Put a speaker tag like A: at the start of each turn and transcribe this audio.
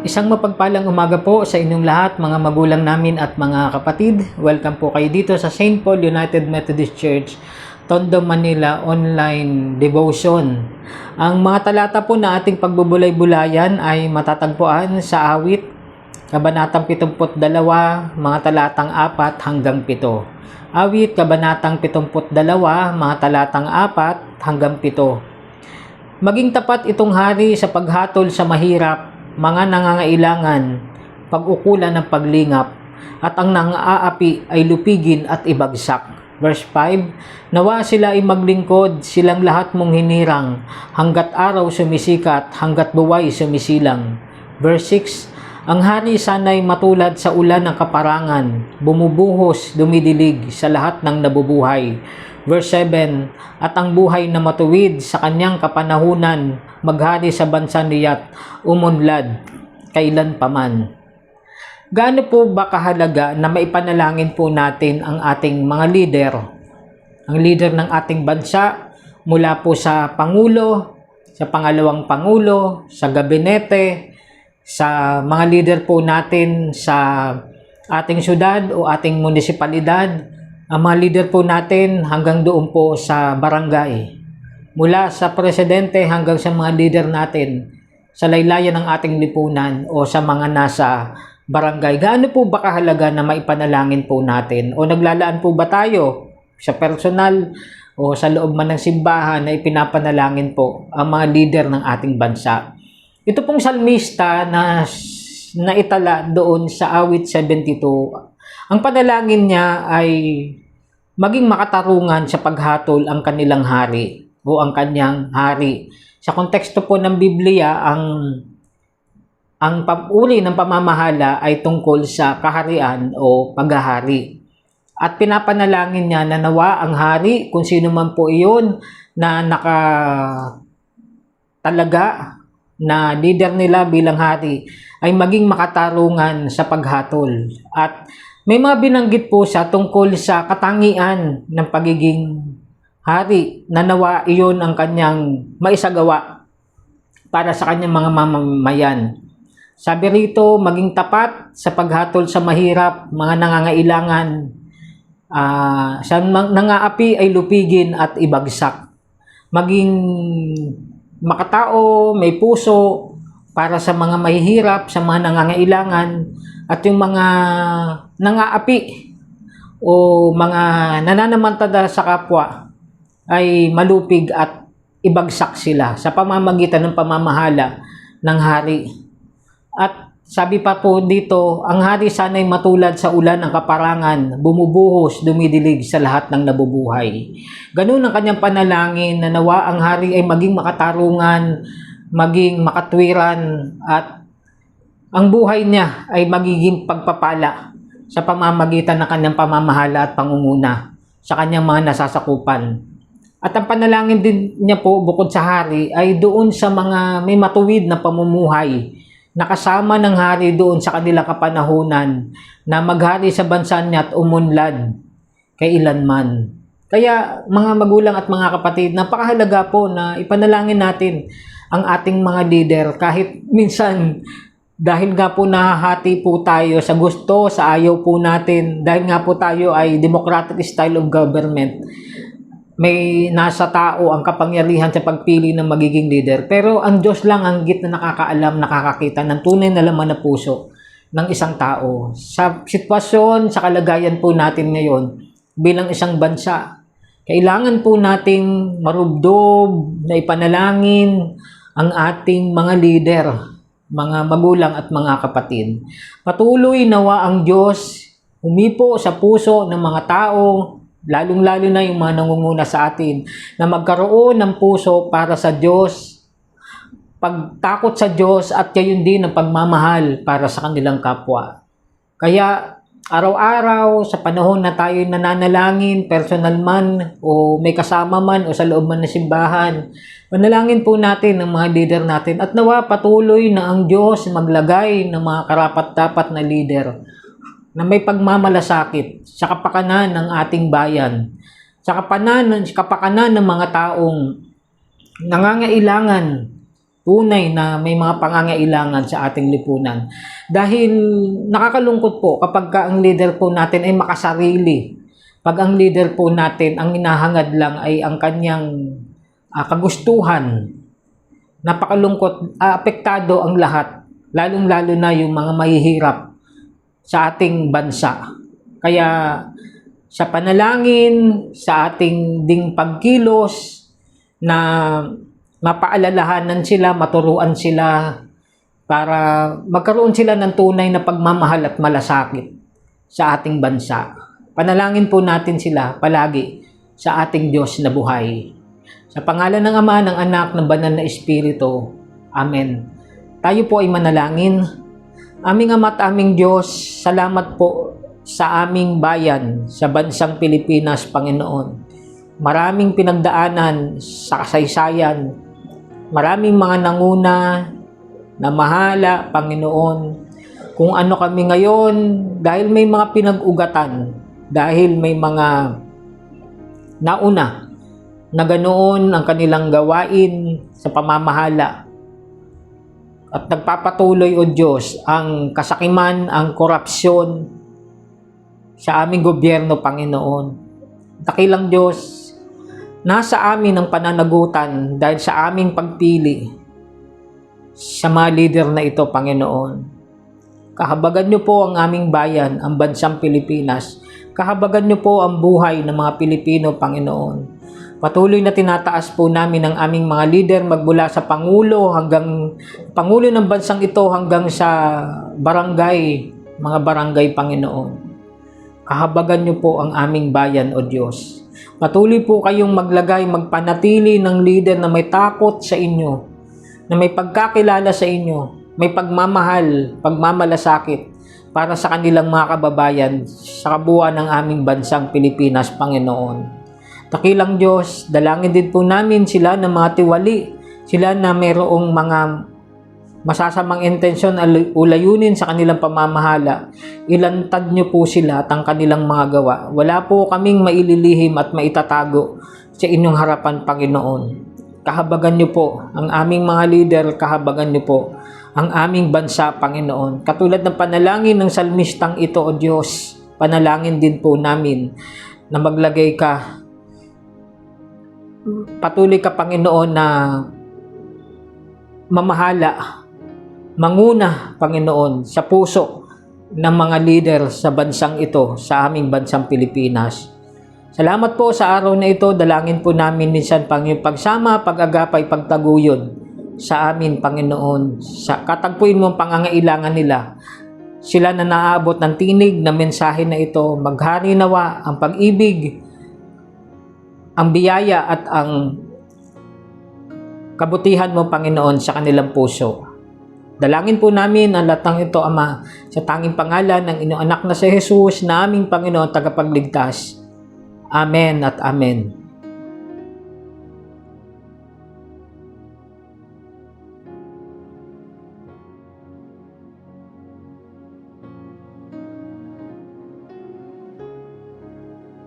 A: Isang mapagpalang umaga po sa inyong lahat, mga magulang namin at mga kapatid. Welcome po kayo dito sa St. Paul United Methodist Church, Tondo, Manila Online Devotion. Ang mga talata po na ating pagbubulay-bulayan ay matatagpuan sa Awit, Kabanatang 72, mga talatang 4 hanggang 7. Awit, Kabanatang 72, mga talatang 4 hanggang 7. Maging tapat itong hari sa paghatol sa mahirap, mga nangangailangan, pag-ukulan ng paglingap, at ang nang-aapi ay lupigin at ibagsak. Verse 5, nawa sila ay maglingkod, silang lahat mong hinirang, hanggat araw sumisikat, hanggat buway sumisilang. Verse 6, ang hari sana'y matulad sa ulan ng kaparangan, bumubuhos, dumidilig sa lahat ng nabubuhay. Verse 7, at ang buhay na matuwid sa kanyang kapanahunan, maghari sa bansa niya't umunlad kailan paman. Gaano po ba kahalaga na maipanalangin po natin ang ating mga leader, ang leader ng ating bansa, mula po sa Pangulo, sa pangalawang Pangulo, sa gabinete, sa mga leader po natin sa ating syudad o ating munisipalidad, ang mga leader po natin hanggang doon po sa barangay. Mula sa presidente hanggang sa mga leader natin sa laylayan ng ating lipunan o sa mga nasa barangay. Gaano po ba kahalaga na maipanalangin po natin? O naglalaan po ba tayo sa personal o sa loob man ng simbahan na ipinapanalangin po ang mga leader ng ating bansa? Ito pong salmista na naitala doon sa awit 72, ang panalangin niya ay maging makatarungan sa paghatol ang kanilang hari o ang kanyang hari. Sa konteksto po ng Biblia, ang uri ng pamamahala ay tungkol sa kaharian o paghahari. At pinapanalangin niya na nawa ang hari, kung sino man po iyon na nakatalaga na leader nila bilang hari, ay maging makatarungan sa paghatol. At may mga binanggit po siya tungkol sa katangian ng pagiging hari, na nawa iyon ang kanyang maisagawa para sa kanyang mga mamamayan. Sabi rito, maging tapat sa paghatol sa mahirap, mga nangangailangan, sa nangaapi ay lupigin at ibagsak. Maging makatao, may puso para sa mga mahihirap, sa mga nangangailangan, at yung mga nangaapi o mga nananamantala sa kapwa ay malupig at ibagsak sila sa pamamagitan ng pamamahala ng hari. At sabi pa po dito, ang hari sana'y matulad sa ulan ng kaparangan, bumubuhos, dumidilig sa lahat ng nabubuhay. Ganun ang kanyang panalangin, na nawa ang hari ay maging makatarungan, maging makatwiran, at ang buhay niya ay magiging pagpapala sa pamamagitan ng kanyang pamamahala at pangunguna sa kanyang mga nasasakupan. At ang panalangin din niya po bukod sa hari ay doon sa mga may matuwid na pamumuhay, nakasama ng hari doon sa kanilang kapanahunan, na maghari sa bansa niya at umunlad kailanman. Kaya mga magulang at mga kapatid, napakahalaga po na ipanalangin natin ang ating mga leader, kahit minsan dahil nga po nahahati po tayo sa gusto, sa ayaw po natin, dahil nga po tayo ay democratic style of government, may nasa tao ang kapangyarihan sa pagpili ng magiging leader. Pero ang Diyos lang ang git na nakakaalam, nakakakita ng tunay na laman na puso ng isang tao. Sa sitwasyon, sa kalagayan po natin ngayon bilang isang bansa, kailangan po nating marubdob na ipanalangin ang ating mga leader, mga magulang at mga kapatid. Patuloy nawa ang Diyos humipo sa puso ng mga tao, lalong-lalo na yung mga nangunguna sa atin, na magkaroon ng puso para sa Diyos, pagtakot sa Diyos, at gayon din ang pagmamahal para sa kanilang kapwa. Kaya araw-araw sa panahon na tayo nananalangin, personal man o may kasama man o sa loob man ng simbahan, panalangin po natin ang mga leader natin, at nawa patuloy na ang Diyos maglagay ng mga karapat-dapat na leader na may pagmamalasakit sa kapakanan ng ating bayan, sa kapakanan ng mga taong nangangailangan tunay na may mga pangangailangan sa ating lipunan. Dahil nakakalungkot po kapag ang leader po natin ay makasarili. Pag ang leader po natin, ang hinahangad lang ay ang kanyang kagustuhan. Napakalungkot, apektado ang lahat, lalong-lalo na yung mga mahihirap sa ating bansa. Kaya sa panalangin, sa ating ding pagkilos, na mapaalalahanan sila, maturuan sila, para magkaroon sila ng tunay na pagmamahal at malasakit sa ating bansa. Panalangin po natin sila palagi sa ating Diyos na buhay. Sa pangalan ng Ama, ng Anak, ng Banal na Espiritu. Amen. Tayo po ay manalangin. Aming Ama at aming Diyos, salamat po sa aming bayan, sa bansang Pilipinas, Panginoon. Maraming pinagdaanan sa kasaysayan, maraming mga nanguna na mahala, Panginoon, kung ano kami ngayon, dahil may mga pinag-ugatan, dahil may mga nauna na ganoon ang kanilang gawain sa pamamahala. At nagpapatuloy, O Diyos, ang kasakiman, ang korupsyon sa aming gobyerno, Panginoon. Dakilang Diyos, nasa amin ang pananagutan dahil sa aming pagpili sa mga leader na ito, Panginoon. Kahabagan niyo po ang aming bayan, ang bansang Pilipinas. Kahabagan niyo po ang buhay ng mga Pilipino, Panginoon. Patuloy na tinataas po namin ang aming mga leader magmula sa Pangulo ng bansang ito hanggang sa barangay, mga barangay, Panginoon. Kahabagan niyo po ang aming bayan, O Diyos. Patuloy po kayong magpanatili ng leader na may takot sa inyo, na may pagkakilala sa inyo, may pagmamahal, pagmamalasakit para sa kanilang mga kababayan sa kabuuan ng aming bansang Pilipinas, Panginoon. Dakilang Diyos, dalangin din po namin sila na mga tiwali, sila na mayroong mga masasamang intensyon o layunin sa kanilang pamamahala. Ilantad niyo po sila at ang kanilang mga gawa. Wala po kaming maililihim at maitatago sa inyong harapan, Panginoon. Kahabagan niyo po ang aming mga leader, kahabagan niyo po ang aming bansa, Panginoon. Katulad ng panalangin ng salmistang ito, O Diyos, panalangin din po namin na maglagay ka, patuloy ka, Panginoon, na mamahala, manguna, Panginoon, sa puso ng mga leader sa bansang ito, sa aming bansang Pilipinas. Salamat po sa araw na ito. Dalangin po namin minsan, Panginoon, pagsama, pag-agapay, pagtaguyod sa amin, Panginoon. Katagpuin mo ang pangangailangan nila. Sila na naaabot ng tinig na mensahe na ito. Maghari nawa ang pag-ibig, ang biyaya at ang kabutihan mo, Panginoon, sa kanilang puso. Dalangin po namin ang latang ito, Ama, sa tanging pangalan ng inyong anak na si Jesus, na aming Panginoon tagapagligtas. Amen at amen.